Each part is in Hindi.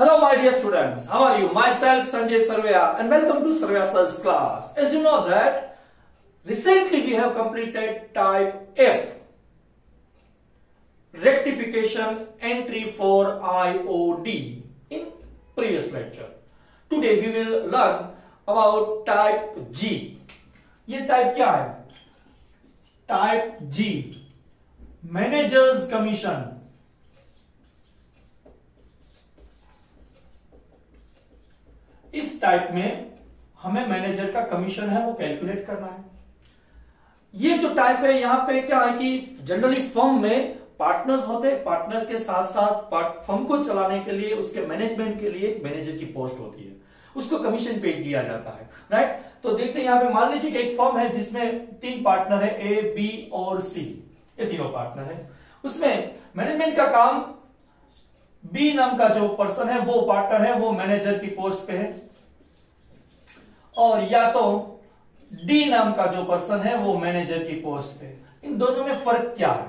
Hello my dear students, how are you? Myself Sanjay Sarvaiya and welcome to Sarvaiya Sir's class. As you know that recently we have completed type F, rectification entry for IOD in previous lecture. Today we will learn about type G. ये टाइप क्या है? Type G, managers commission. इस टाइप में हमें मैनेजर का कमीशन है वो कैलकुलेट करना है. ये जो टाइप है यहां पे क्या है कि जनरली फर्म में पार्टनर्स होते हैं. पार्टनर के साथ साथ फर्म को चलाने के लिए उसके मैनेजमेंट के लिए एक मैनेजर की पोस्ट होती है, उसको कमीशन पेड किया जाता है. राइट. तो देखते हैं यहां पे मान लीजिए कि एक फर्म है जिसमें 3 पार्टनर है, ए, बी और सी. ये तीनों पार्टनर है. उसमें मैनेजमेंट का काम बी नाम का जो पर्सन है वो पार्टनर है, वो मैनेजर की पोस्ट पे है. और या तो डी नाम का जो पर्सन है वो मैनेजर की पोस्ट पे. इन दोनों में फर्क क्या है?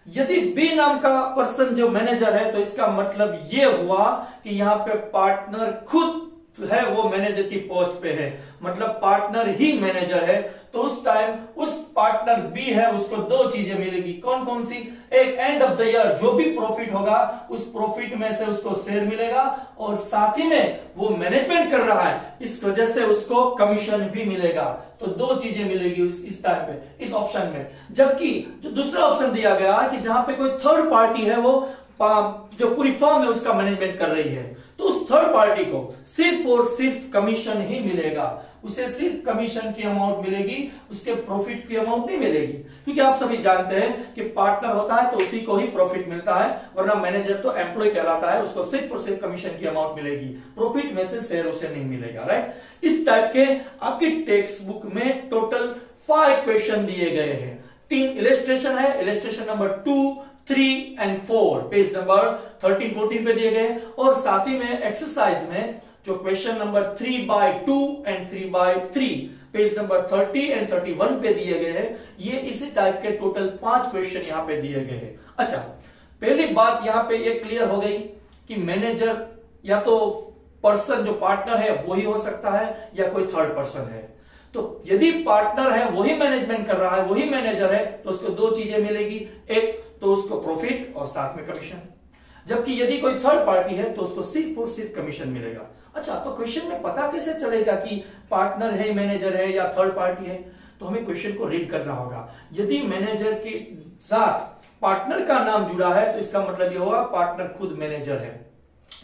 यदि बी नाम का पर्सन जो मैनेजर है तो इसका मतलब ये हुआ कि यहां पे पार्टनर खुद है वो मैनेजर की पोस्ट पे है, मतलब पार्टनर ही मैनेजर है. तो उस टाइम उस पार्टनर बी है उसको 2 चीजें मिलेगी. कौन कौन सी? एक एंड ऑफ द ईयर जो भी प्रॉफिट होगा उस प्रॉफिट में से उसको शेयर मिलेगा और साथ ही में वो मैनेजमेंट कर रहा है इस वजह से उसको कमीशन भी मिलेगा. तो 2 चीजें मिलेगी इस टाइम पे, इस ऑप्शन में. जबकि जो दूसरा ऑप्शन दिया गया कि जहां पे कोई थर्ड पार्टी है वो जो पूरी फर्म है उसका मैनेजमेंट कर रही है, तो उस थर्ड पार्टी को सिर्फ और सिर्फ कमीशन ही मिलेगा. उसे सिर्फ कमीशन की अमाउंट मिलेगी, उसके प्रॉफिट की अमाउंट नहीं मिलेगी. क्योंकि आप सभी जानते हैं कि पार्टनर होता है तो उसी को ही प्रॉफिट मिलता है, वरना मैनेजर तो एम्प्लॉय कहलाता है, उसको सिर्फ और सिर्फ कमीशन की अमाउंट मिलेगी, प्रॉफिट में से शेयर उसे नहीं मिलेगा. राइट. इस टाइप के आपकी टेक्स्ट बुक में टोटल 5 क्वेश्चन दिए गए हैं. 3 इलस्ट्रेशन है, illustration number 2, 3 and 4 page number 13-14 पे दिए गए. और साथ ही में एक्सरसाइज में जो question number 3/2 and 3/3 page number 30 and 31 पे दिए गए हैं. ये इसी टाइप के टोटल 5 क्वेश्चन यहां पे दिए गए हैं. अच्छा, पहली बात यहां पे ये क्लियर हो गई कि मैनेजर या तो पर्सन जो पार्टनर है वही हो सकता है या कोई थर्ड पर्सन है. तो यदि पार्टनर है वही मैनेजमेंट कर रहा है, वही मैनेजर है, तो उसको 2 चीजें मिलेगी. एक तो उसको प्रॉफिट और साथ में कमीशन. जबकि यदि कोई थर्ड पार्टी है तो उसको सिर्फ और सिर्फ कमीशन मिलेगा. अच्छा, तो क्वेश्चन में पता कैसे चलेगा कि पार्टनर है, मैनेजर है या थर्ड पार्टी है? तो हमें क्वेश्चन को रीड करना होगा. यदि मैनेजर के साथ पार्टनर का नाम जुड़ा है तो इसका मतलब यह होगा पार्टनर खुद मैनेजर है.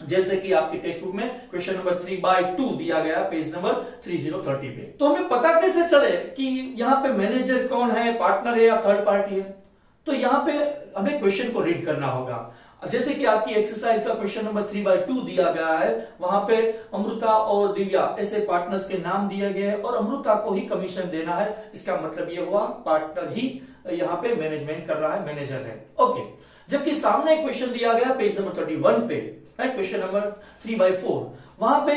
जैसे कि आपकी टेक्स्ट बुक में क्वेश्चन नंबर 3/2 दिया गया पेज नंबर 3030 पे. तो हमें पता कैसे चले कि यहां पे मैनेजर कौन है, पार्टनर है या थर्ड पार्टी है? तो यहां पे हमें क्वेश्चन को रीड करना होगा. जैसे कि आपकी एक्सरसाइज का क्वेश्चन नंबर 3/2 दिया गया है, वहां पे अमृता और दिव्या ऐसे पार्टनर्स के नाम दिए गए हैं और अमृता को ही कमीशन देना है. इसका मतलब ये हुआ पार्टनर ही यहां पे मैनेजमेंट कर रहा है, मैनेजर है. ओके. जबकि सामने एक क्वेश्चन दिया गया पेज नंबर 31 पे, क्वेश्चन नंबर 3/4, वहां पे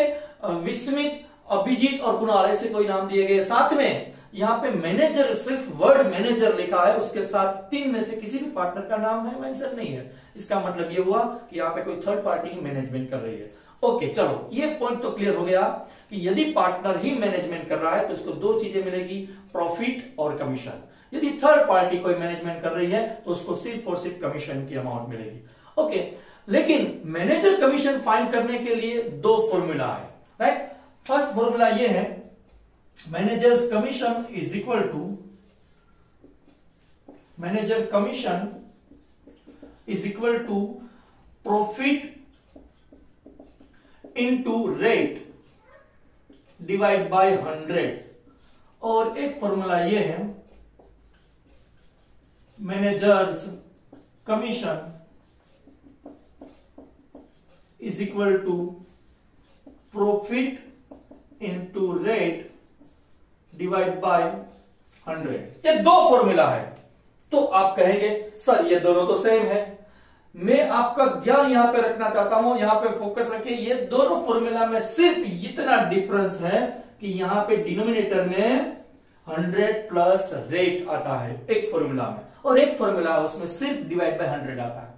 विस्मित, अभिजीत और कुणाल ऐसे कोई नाम दिए गए. साथ में यहां पे मैनेजर, सिर्फ वर्ड मैनेजर लिखा है, उसके साथ 3 में से किसी भी पार्टनर का नाम है मेंशन नहीं है. इसका मतलब ये हुआ कि यहां पे कोई थर्ड पार्टी ही मैनेजमेंट कर रही है. ओके, चलो ये पॉइंट तो क्लियर हो गया कि यदि पार्टनर ही मैनेजमेंट कर रहा है तो इसको 2 चीजें मिलेगी, प्रॉफिट और कमीशन. यदि थर्ड पार्टी कोई मैनेजमेंट कर रही है तो उसको सिर्फ और सिर्फ कमीशन की अमाउंट मिलेगी. ओके, लेकिन मैनेजर कमीशन फाइंड करने के लिए 2 फॉर्मूला है. राइट. फर्स्ट फॉर्मूला ये है, managers commission is equal to manager commission is equal to profit into rate divide by 100. और एक फॉर्मूला ये है, managers commission is equal to profit into rate divide by 100. ये 2 फॉर्मूला है. तो आप कहेंगे सर ये दोनों तो सेम है. मैं आपका ध्यान यहां पे रखना चाहता हूं, यहां पे फोकस रखिए. ये दोनों फॉर्मूला में सिर्फ इतना डिफरेंस है कि यहां पे डिनोमिनेटर में 100 प्लस रेट आता है एक फॉर्मूला में, और एक फॉर्मूला उसमें सिर्फ डिवाइड बाय 100 आता है.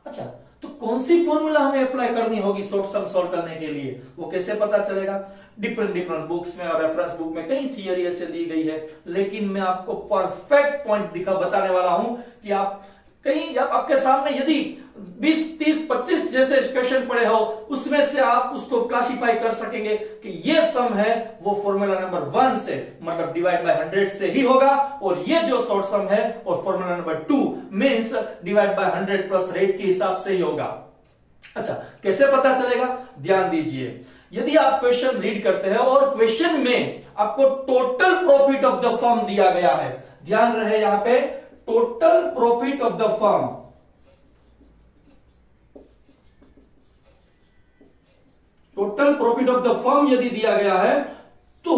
अच्छा, तो कौन सी फॉर्मूला हमें अप्लाई करनी होगी शॉर्ट सम सॉल्व करने के लिए, वो कैसे पता चलेगा? डिफरेंट बुक्स में और रेफरेंस बुक में कई थियरी ऐसे दी गई है, लेकिन मैं आपको परफेक्ट पॉइंट बताने वाला हूं कि आप कहीं आपके सामने यदि 20, 30, 25 जैसे क्वेश्चन पड़े हो, उसमें से आप उसको क्लासिफाई कर सकेंगे कि ये सम है वो फॉर्मूला नंबर 1 से मतलब डिवाइड बाय 100 से ही होगा, और ये जो शॉर्ट सम है और formula number 2 means divide by 100 plus rate के हिसाब से ही होगा। अच्छा, कैसे पता चलेगा? ध्यान दीजिए, यदि आप क्वेश्चन रीड करते हैं और क्वेश्चन में आपको total profit of the firm दिया गया है, ध्यान रहे यहां पे total profit of the firm, total profit of the firm यदि दिया गया है तो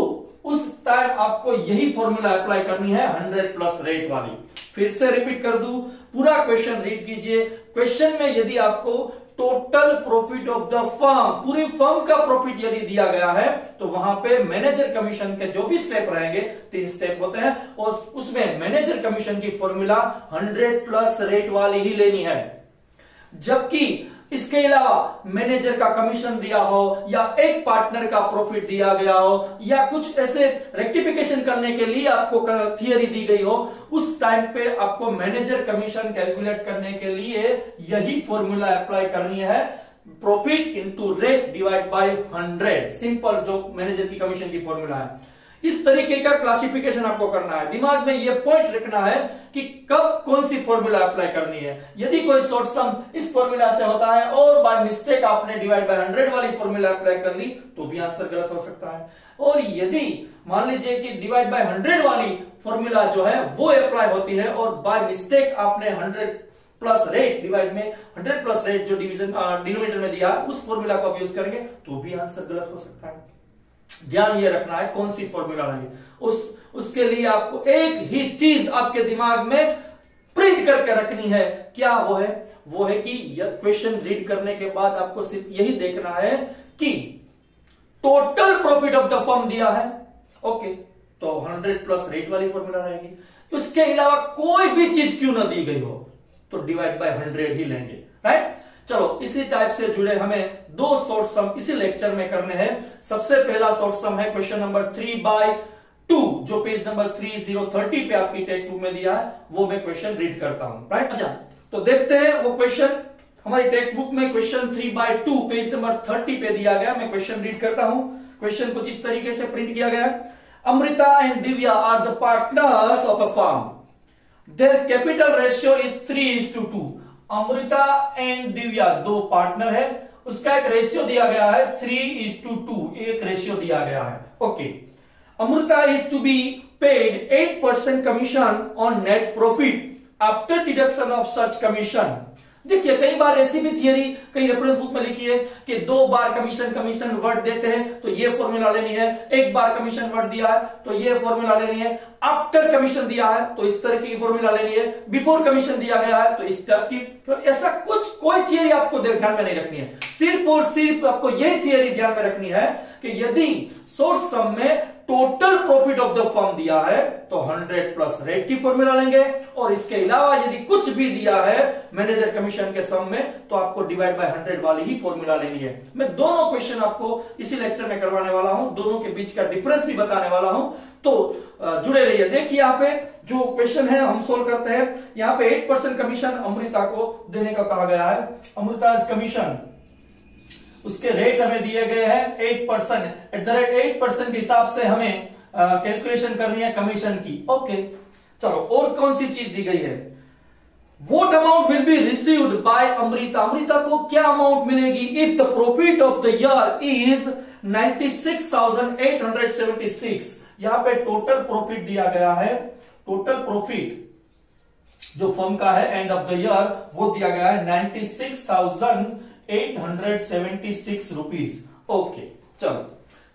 उस टाइम आपको यही फॉर्मूला अप्लाई करनी है 100 प्लस रेट वाली। फिर से रिपीट कर दूं, पूरा क्वेश्चन रीड कीजिए। क्वेश्चन में यदि आपको total profit of the firm, पूरी फर्म का प्रॉफिट यदि दिया गया है, तो वहां पे मैनेजर कमीशन के जो भी स्टेप रहेंगे, 3 स्टेप होते हैं, और उसमें मैनेजर कमीशन की फॉर्मूला 100 प्लस रेट वाली ही लेनी है। जबकि इसके अलावा मैनेजर का कमीशन दिया हो या एक पार्टनर का प्रॉफिट दिया गया हो या कुछ ऐसे रेक्टिफिकेशन करने के लिए आपको थियरी दी गई हो, उस टाइम पे आपको मैनेजर कमीशन कैलकुलेट करने के लिए यही फॉर्मूला अप्लाई करनी है, profit into rate divide by 100, simple जो मैनेजर की कमीशन की फॉर्मूला है। इस तरीके का क्लासिफिकेशन आपको करना है, दिमाग में यह पॉइंट रखना है कि कब कौन सी फॉर्मूला अप्लाई करनी है। यदि कोई शॉर्ट सम इस फॉर्मूला से होता है और बाय मिस्टेक आपने डिवाइड बाय 100 वाली फॉर्मूला अप्लाई कर ली तो भी आंसर गलत हो सकता है, और यदि मान लीजिए कि डिवाइड बाय 100 वाली फॉर्मूला जो है वो अप्लाई होती है और बाय मिस्टेक आपने 100 प्लस रेट डिवाइड में 100 प्लस रेट जो डिवीजन डिनोमिनेटर में दिया उस फॉर्मूला को यूज करेंगे तो भी आंसर गलत हो सकता है। ध्यान ये रखना है कौन सी फॉर्मूला रहेगी, उसके लिए आपको एक ही चीज आपके दिमाग में प्रिंट करके रखनी है। क्या वो है कि क्वेश्चन रीड करने के बाद आपको सिर्फ यही देखना है कि total profit of the firm दिया है, ओके, तो 100 प्लस रेट वाली फॉर्मूला रहेगी। उसके अलावा कोई भी चीज क्यों ना दी गई हो तो डिवाइड बाय 100 ही लेंगे, राइट। चलो, इसी टाइप से जुड़े हमें 2 शॉर्ट सम इसी लेक्चर में करने हैं। सबसे पहला शॉर्ट सम है क्वेश्चन नंबर 3/2 जो पेज नंबर 3030 पे आपकी टेक्स्ट बुक में दिया है, वो मैं क्वेश्चन रीड करता हूं, राइट। अच्छा, तो देखते हैं वो क्वेश्चन। हमारी टेक्स्ट बुक में क्वेश्चन 3/2 पेज नंबर 30 पे दिया गया, मैं क्वेश्चन रीड करता हूं। क्वेश्चन कुछ इस तरीके से प्रिंट किया गया, Amrita and Divya are the partners of a firm, their capital ratio is 3:2। Amrita and Divya 2 partner है, उसका एक रेशियो दिया गया है 3:2, एक रेशियो दिया गया है, okay. Amrita is to be paid 8% commission on net profit after deduction of such commission. देखिए, कई बार ऐसी भी थियरी कई रेफरेंस बुक में लिखी है कि 2 बार कमीशन वर्ड देते हैं तो ये फॉर्मूला लेनी है, 1 बार कमीशन वर्ड दिया है तो ये फॉर्मूला लेनी है, आफ्टर कमीशन दिया है तो इस तरह की फॉर्मूला लेनी है, बिफोर कमीशन दिया गया है तो इस तरह की। तो ऐसा कोई थियरी आपको ध्यान में नहीं रखनी है, सिर्फ और सिर्फ आपको यही थियरी ध्यान में रखनी है कि यदि शॉर्ट सम में total profit of the firm दिया है तो 100 प्लस रेट की फॉर्मूला लेंगे, और इसके अलावा यदि कुछ भी दिया है मैनेजर कमीशन के सम में तो आपको डिवाइड बाय 100 वाली ही फॉर्मूला लेनी है। मैं दोनों क्वेश्चन आपको इसी लेक्चर में करवाने वाला हूं, दोनों के बीच का डिफरेंस भी बताने वाला हूं, तो जुड़े रहिए। देखिए, यहाँ पे जो क्वेश्चन है हम सोल्व करते हैं। यहाँ पे 8% कमीशन अमृता को देने का कहा गया है, अमृता कमीशन, उसके रेट हमें दिए गए हैं 8%, एट द रेट 8% के हिसाब से हमें कैलकुलेशन करनी है कमीशन की, ओके। चलो, और कौन सी चीज दी गई है, what amount will be received by Amrita, Amrita को क्या अमाउंट मिलेगी if the profit of the year is 96,876। यहां पे टोटल प्रॉफिट दिया गया है, टोटल प्रॉफिट जो फर्म का है एंड ऑफ द ईयर वो दिया गया है 96,876 रुपीज, ओके। चलो,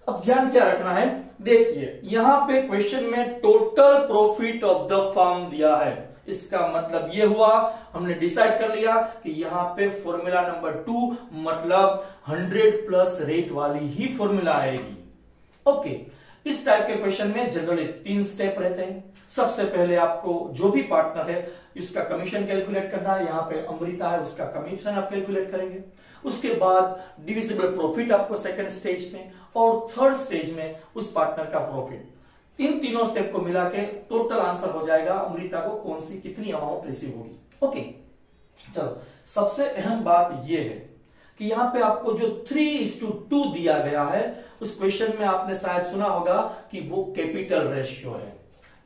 अब ध्यान क्या रखना है, देखिए यहां पे क्वेश्चन में total profit of the firm दिया है, इसका मतलब यह हुआ हमने डिसाइड कर लिया कि यहां पे फॉर्मूला नंबर 2 मतलब 100 प्लस रेट वाली ही फॉर्मूला आएगी, ओके। इस टाइप के क्वेश्चन में जनरली 3 स्टेप रहते हैं। सबसे पहले आपको जो भी पार्टनर है इसका कमीशन कैलकुलेट करना है। यहाँ पे अमृता है, उसका कमीशन आप कैलकुलेट करेंगे। उसके बाद डिविजिबल प्रॉफिट आपको सेकंड स्टेज में, और थर्ड स्टेज में उस पार्टनर का प्रॉफिट। इन तीनों स्टेप को मिला के टोटल आंसर हो जाएगा अमृता को कौन सी कितनी अमाउंट रिसीव होगी। ओके, चलो सबसे अहम बात यह है कि यहां पे आपको जो 3:2 दिया गया है, उस क्वेश्चन में आपने शायद सुना होगा कि वो कैपिटल रेशियो है।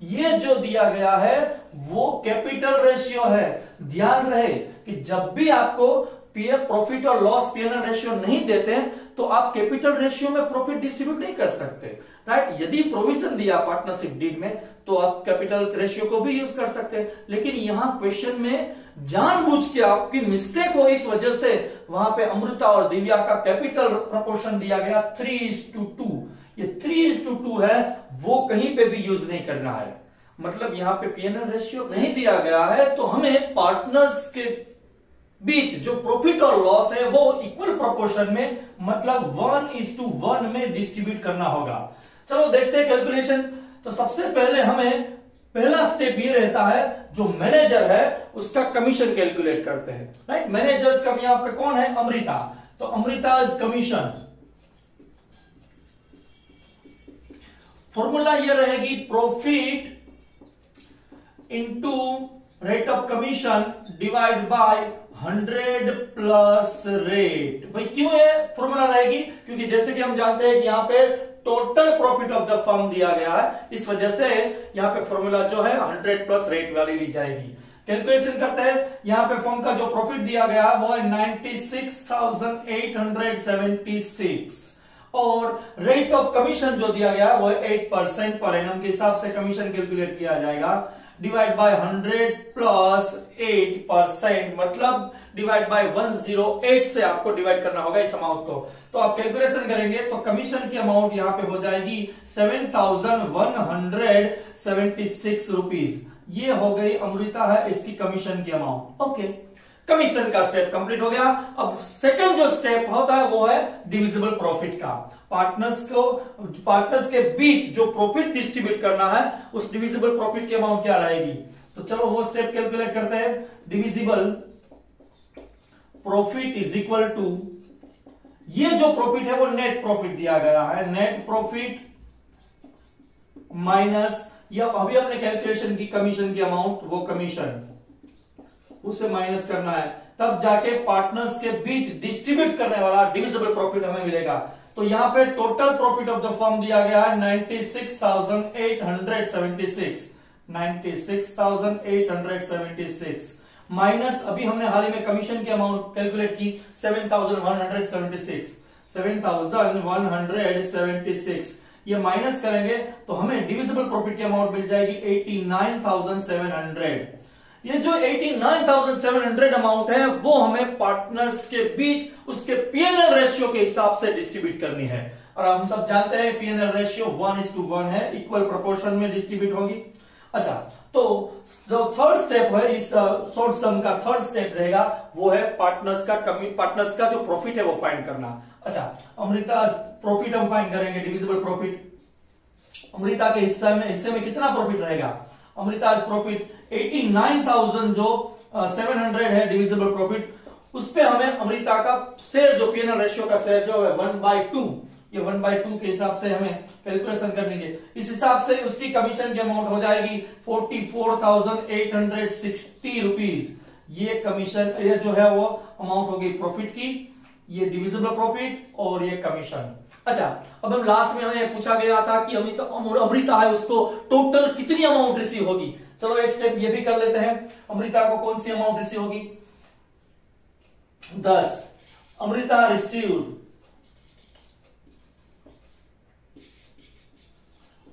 ये जो दिया गया है वो कैपिटल रेशियो है। ध्यान रहे कि जब भी आपको पीएफ प्रॉफिट और लॉस पीएनएल रेशियो नहीं देते तो आप कैपिटल रेशियो में प्रॉफिट डिस्ट्रीब्यूट नहीं कर सकते, राइट। यदि प्रोविजन दिया पार्टनरशिप डीड में तो आप कैपिटल रेशियो को भी यूज कर सकते हैं, लेकिन यहां क्वेश्चन में जानबूझ के आपकी मिस्टेक हो, इस वजह से वहां पे अमृता और दिव्या का कैपिटल प्रपोर्शन दिया गया 3:2। ये 3:2 है, वो कहीं पे भी यूज नहीं करना है। मतलब यहां पे पीएनएल रेशियो नहीं दिया गया है तो हमें पार्टनर्स के बीच जो प्रॉफिट और लॉस है वो इक्वल प्रोपोर्शन में, मतलब 1:1 में डिस्ट्रीब्यूट करना होगा। चलो देखते हैं कैलकुलेशन। तो सबसे पहले हमें पहला स्टेप ये रहता है, जो मैनेजर है उसका कमीशन कैलकुलेट करते हैं, राइट। मैनेजर्स का यहां पे कौन है? अमृता। तो अमृता इज कमीशन, फॉर्मूला ये रहेगी profit into rate of commission divide by 100 plus rate. भाई क्यों है फॉर्मूला रहेगी? क्योंकि जैसे कि हम जानते हैं कि यहां पे total profit of the firm दिया गया है, इस वजह से यहां पे फॉर्मूला जो है 100 प्लस रेट वाली ली जाएगी। कैलकुलेशन करते हैं। यहां पे फर्म का जो प्रॉफिट दिया गया वो है 96,876 और रेट ऑफ कमीशन जो दिया गया वो है 8% पर एनम के हिसाब से कमीशन कैलकुलेट किया जाएगा। डिवाइड बाय 100 प्लस 8%, मतलब डिवाइड बाय 108 से आपको डिवाइड करना होगा इस अमाउंट को। तो आप कैलकुलेशन करेंगे तो कमीशन की अमाउंट यहां पे हो जाएगी 7,176 रुपीज। ये हो गई अमृता है इसकी कमीशन की अमाउंट। ओके, कमीशन का स्टेप कंप्लीट हो गया। अब सेकंड जो स्टेप होता है वो है डिविजिबल प्रॉफिट का। पार्टनर्स के बीच जो प्रॉफिट डिस्ट्रीब्यूट करना है उस डिविजिबल प्रॉफिट की अमाउंट क्या रहेगी। तो चलो वो स्टेप कैलकुलेट करते हैं। Divisible profit is equal to, ये जो प्रॉफिट है वो नेट प्रॉफिट दिया गया है, नेट प्रॉफिट माइनस या अभी अपने कैलकुलेशन की कमीशन की अमाउंट, वो कमीशन उसे माइनस करना है, तब जाके पार्टनर्स के बीच डिस्ट्रीब्यूट करने वाला डिविजिबल प्रॉफिट हमें मिलेगा। तो यहां पे total profit of the firm दिया गया है 96,876 माइनस अभी हमने हाल ही में कमीशन की अमाउंट कैलकुलेट की 7,176 ये माइनस करेंगे तो हमें डिविजिबल प्रॉफिट की अमाउंट मिल जाएगी 89,700। ये जो 89,700 अमाउंट है वो हमें पार्टनर्स के बीच उसके पीएनएल रेशियो के हिसाब से डिस्ट्रीब्यूट करनी है। और हम सब जानते हैं पीएनएल रेशियो 1:1 है, इक्वल प्रोपोर्शन में डिस्ट्रीब्यूट होगी। अच्छा, तो जो थर्ड स्टेप है इस शॉर्ट सम का, थर्ड स्टेप रहेगा वो है पार्टनर्स का जो प्रॉफिट है वो फाइंड करना। अच्छा, अमृता प्रॉफिट हम फाइंड करेंगे, डिविजिबल प्रॉफिट। अमृता के हिस्से में कितना प्रॉफिट रहेगा? अमृता प्रॉफिट 89,000 जो 700 है डिविजिबल प्रॉफिट, उस पे हमें अमृता का शेयर जो पीएनएल रेशियो का शेयर जो है 1/2, ये 1/2 के हिसाब से हमें कैलकुलेशन करनी है। इस हिसाब से उसकी कमीशन की अमाउंट हो जाएगी 44,860 रुपीज। ये कमीशन ये जो है वो अमाउंट होगी प्रॉफिट की, ये डिविजिबल प्रॉफिट और ये कमीशन। अच्छा, अब हम लास्ट में हमें पूछा गया था कि अमृता है उसको टोटल कितनी अमाउंट रिसीव होगी। चलो एक स्टेप ये भी कर लेते हैं। अमृता को कौन सी अमाउंट रिसीव होगी? 10। अमृता रिसीव्ड,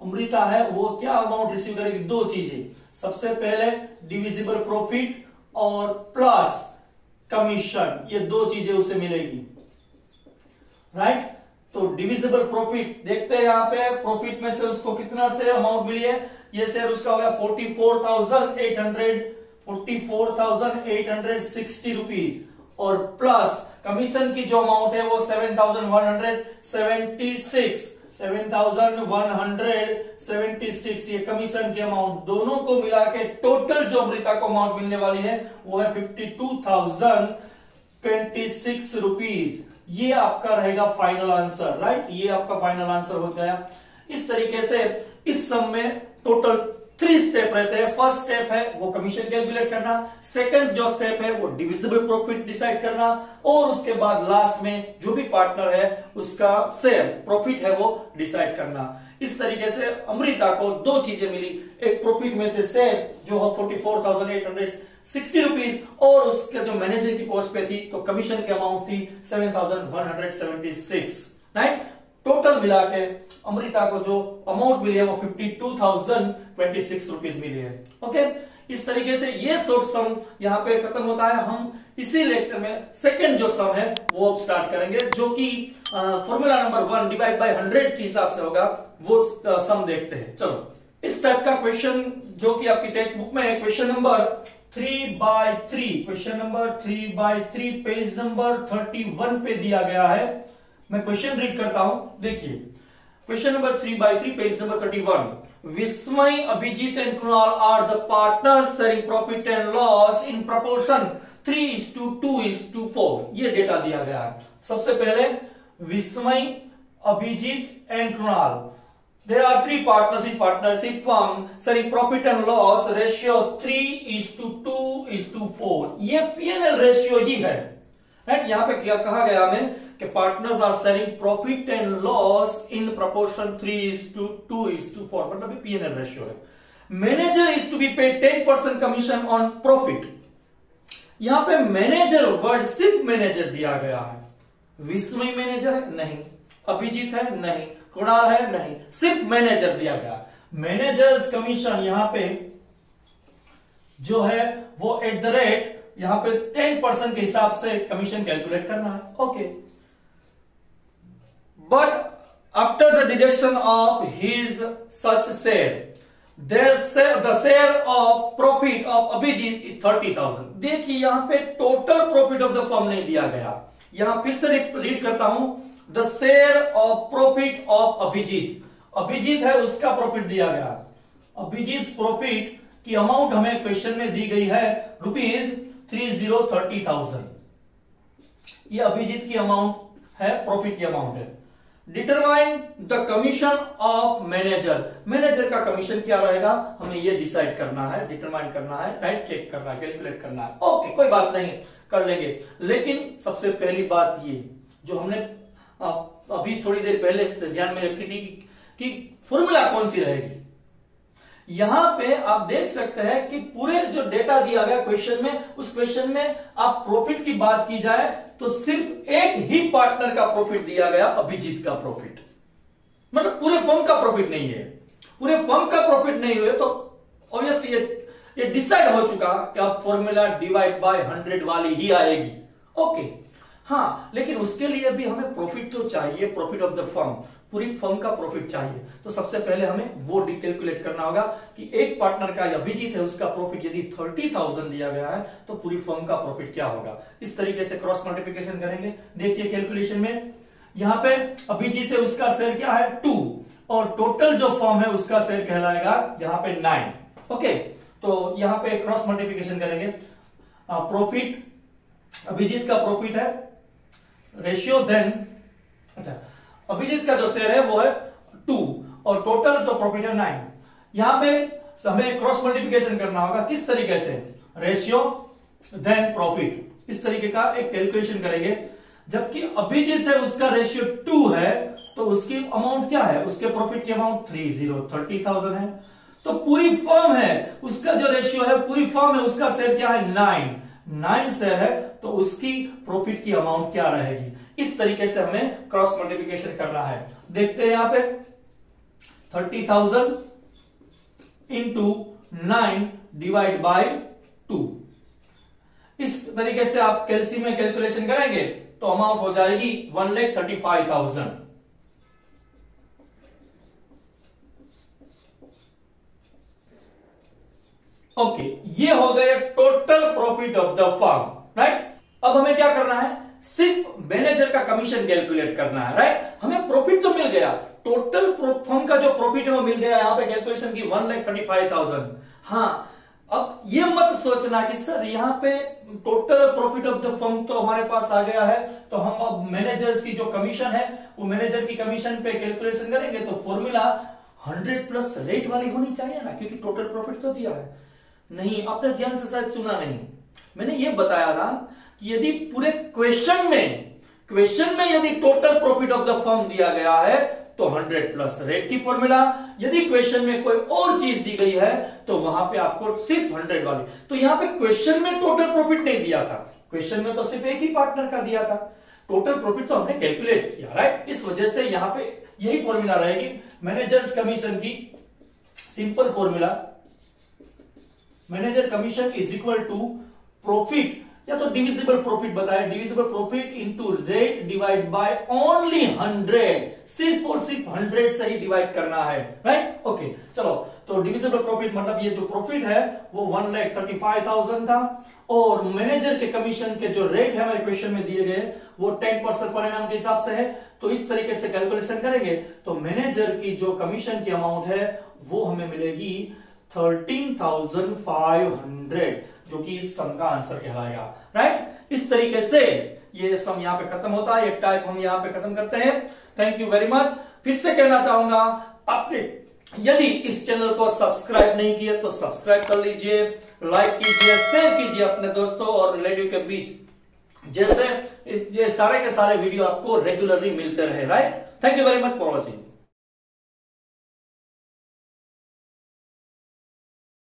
अमृता है वो क्या अमाउंट रिसीव करेगी? दो चीजें, सबसे पहले डिविजिबल प्रॉफिट और प्लस कमीशन, ये दो चीजें उसे मिलेगी, राइट। तो डिविजिबल प्रॉफिट देखते हैं यहां पे प्रॉफिट में से उसको कितना से अमाउंट मिली है। ये शेयर उसका हो गया 44,860 रुपीज और प्लस कमीशन की जो अमाउंट है वो 7,176 7,176 ये कमीशन की अमाउंट, दोनों को मिला के टोटल जो अमृता को अमाउंट मिलने वाली है वो है 52,026 रुपीज। ये आपका रहेगा फाइनल आंसर, राइट। ये आपका फाइनल आंसर हो गया। इस तरीके से इस सम में टोटल 3 स्टेप रहते हैं। फर्स्ट स्टेप है वो कमीशन कैलकुलेट करना, सेकंड जो स्टेप है वो डिविजिबल प्रॉफिट डिसाइड करना, और उसके बाद लास्ट में जो भी पार्टनर है उसका शेयर प्रॉफिट है वो डिसाइड करना। इस तरीके से अमृता को 2 चीजें मिली, एक प्रॉफिट में से शेयर जो हो 44,860 रुपीज, और उसके जो मैनेजर की पोस्ट पे थी तो कमीशन की अमाउंट थी 7,176, राइट। टोटल मिला के अमृता को जो अमाउंट मिली है वो 52,026 रुपीज मिली है। ओके, इस तरीके से ये शॉर्ट सम यहाँ पे खत्म होता है। हम इसी लेक्चर में सेकंड जो सम है वो अब स्टार्ट करेंगे, जो कि फॉर्मूला नंबर 1 डिवाइड बाय 100 के हिसाब से होगा, वो सम देखते हैं। चलो, इस टाइप का क्वेश्चन जो कि आपकी टेक्स्ट बुक में है, question number 3/3, question number 3/3 page number 31 पे दिया गया है। मैं क्वेश्चन रीड करता हूं, देखिए। Question number 3/3 page number 31। Vismay, Abhijit and Kunal are the partners sharing profit and loss in proportion 3:2:4। ये डेटा दिया गया है। सबसे पहले Vismay, Abhijit and Kunal, there are 3 partners in partnership firm sharing profit and loss ratio 3:2:4। ये P&L रेशियो ही है, राइट। यहां पे क्या कहा गया हमें कि partners are sharing profit and loss in proportion 3:2:4, मतलब P&L रेशियो है। Manager is to be paid 10% commission on profit. यहां पे मैनेजर वर्ड सिर्फ मैनेजर दिया गया है। विस्मय मैनेजर है नहीं, अभिजीत है नहीं, कुणाल है नहीं, सिर्फ मैनेजर दिया गया। मैनेजर्स कमीशन यहां पे जो है वो एट द रेट यहां पे 10% के हिसाब से कमीशन कैलकुलेट करना है। Okay, but after the deduction of his such share the share of profit of Abhijit 30,000। देखिए यहां पे total profit of the firm नहीं दिया गया। यहां फिर से रीड करता हूं, the share of profit of Abhijit, Abhijit है उसका प्रॉफिट दिया गया। अभिजीत प्रॉफिट की अमाउंट हमें क्वेश्चन में दी गई है ₹30,000। ये अभिजीत की अमाउंट है, प्रॉफिट की अमाउंट है। Determine the commission of manager, manager का कमीशन क्या रहेगा हमें ये डिसाइड करना है, डिटरमाइन करना है, राइट, चेक करना है, कैलकुलेट करना है। ओके, कोई बात नहीं, कर लेंगे। लेकिन सबसे पहली बात ये जो हमने अभी थोड़ी देर पहले ध्यान में रखी थी कि फॉर्मूला कौन सी रहेगी। यहां पे आप देख सकते हैं कि पूरे जो डेटा दिया गया क्वेश्चन में, उस क्वेश्चन में आप प्रॉफिट की बात की जाए तो सिर्फ एक ही पार्टनर का प्रॉफिट दिया गया, अभिजीत का प्रॉफिट, मतलब पूरे फर्म का प्रॉफिट नहीं है। पूरे फर्म का प्रॉफिट नहीं हुए तो ऑब्वियसली ये डिसाइड हो चुका कि अब फॉर्मूला डिवाइड बाय 100 वाली ही आएगी। ओके, हाँ, लेकिन उसके लिए भी हमें प्रॉफिट तो चाहिए, प्रॉफिट ऑफ द फर्म, पूरी फर्म का प्रॉफिट चाहिए। तो सबसे पहले हमें वो कैलकुलेट करना होगा कि एक पार्टनर का अभिजीत है उसका प्रॉफिट यदि 30,000 दिया गया है तो पूरी फर्म का प्रॉफिट क्या होगा। इस तरीके से क्रॉस मल्टीप्लिकेशन करेंगे। देखिए कैलकुलेशन में यहां पे अभिजीत है उसका शेयर क्या है 2, और टोटल जो फर्म है उसका शेयर कहलाएगा यहां पे 9। ओके, तो यहां पे क्रॉस मल्टीप्लिकेशन करेंगे। प्रॉफिट, अभिजीत का प्रॉफिट है रेशियो, देन अच्छा अभिजीत का जो शेयर है वो है 2 और टोटल जो प्रॉफिट है 9। यहां पे हमें क्रॉस मल्टीप्लिकेशन करना होगा, किस तरीके से, रेशियो देन प्रॉफिट, इस तरीके का एक कैलकुलेशन करेंगे। जबकि अभिजीत है उसका रेशियो 2 है तो उसकी अमाउंट क्या है, उसके प्रॉफिट की अमाउंट 30,000 है। तो पूरी फर्म है उसका जो रेशियो है, पूरी फर्म है उसका शेयर क्या है 9 शेयर है, तो उसकी प्रॉफिट की अमाउंट क्या रहेगी। इस तरीके से हमें क्रॉस मल्टीप्लिकेशन करना है। देखते हैं यहां पे 30,000 इंटू 9 डिवाइड बाय 2। इस तरीके से आप कैलसी में कैलकुलेशन करेंगे तो अमाउंट हो जाएगी 1,35,000। ओके, ये हो गए total profit of the firm, right. अब हमें क्या करना है, सिर्फ मैनेजर का कमीशन कैलकुलेट करना है, राइट। हमें प्रॉफिट तो मिल गया, टोटल फर्म का जो प्रॉफिट है वो मिल गया, यहां पे कैलकुलेशन की 1,35,000। हाँ, अब ये मत सोचना कि सर यहाँ पे total profit of the firm तो हमारे पास आ गया है, तो हम अब मैनेजर्स की जो कमीशन है वो मैनेजर की कमीशन पे कैलकुलेशन करेंगे तो फॉर्मूला 100 प्लस रेट वाली होनी चाहिए ना, क्योंकि टोटल प्रॉफिट तो दिया है। नहीं, आपने ध्यान से शायद सुना नहीं, मैंने ये बताया था कि यदि पूरे क्वेश्चन में यदि total profit of the firm दिया गया है तो 100 प्लस रेट की फॉर्मूला, यदि क्वेश्चन में कोई और चीज दी गई है तो वहां पे आपको सिर्फ 100 वाली। तो यहां पे क्वेश्चन में टोटल प्रॉफिट नहीं दिया था, क्वेश्चन में तो सिर्फ एक ही पार्टनर का दिया था, टोटल प्रॉफिट तो हमने कैलकुलेट किया, राइट। इस वजह से यहां पे यही फॉर्मूला रहेगी मैनेजर्स कमीशन की, simple formula, manager commission is equal to profit, या तो डिविजिबल प्रॉफिट बताए, divisible profit into rate divide by only 100, सिर्फ और सिर्फ 100 से ही डिवाइड करना है, राइट। ओके, चलो, तो डिविजिबल प्रॉफिट मतलब ये जो प्रॉफिट है वो 1,35,000 था, और मैनेजर के कमीशन के जो रेट है हमारे क्वेश्चन में दिए गए वो 10% पर एनम के हिसाब से है। तो इस तरीके से कैलकुलेशन करेंगे तो मैनेजर की जो कमीशन की अमाउंट है वो हमें मिलेगी 13,500, जो कि इस सम का आंसर कहलाएगा, राइट। इस तरीके से ये सम यहां पे खत्म होता है, एक टाइप हम यहां पे खत्म करते हैं। Thank you very much. फिर से कहना चाहूंगा, आपने यदि इस चैनल को सब्सक्राइब नहीं किया तो सब्सक्राइब कर लीजिए, लाइक कीजिए, शेयर कीजिए अपने दोस्तों और रिलेटिव के बीच, जैसे ये सारे के सारे वीडियो आपको रेगुलरली मिलते रहे, right. Thank you very much for watching.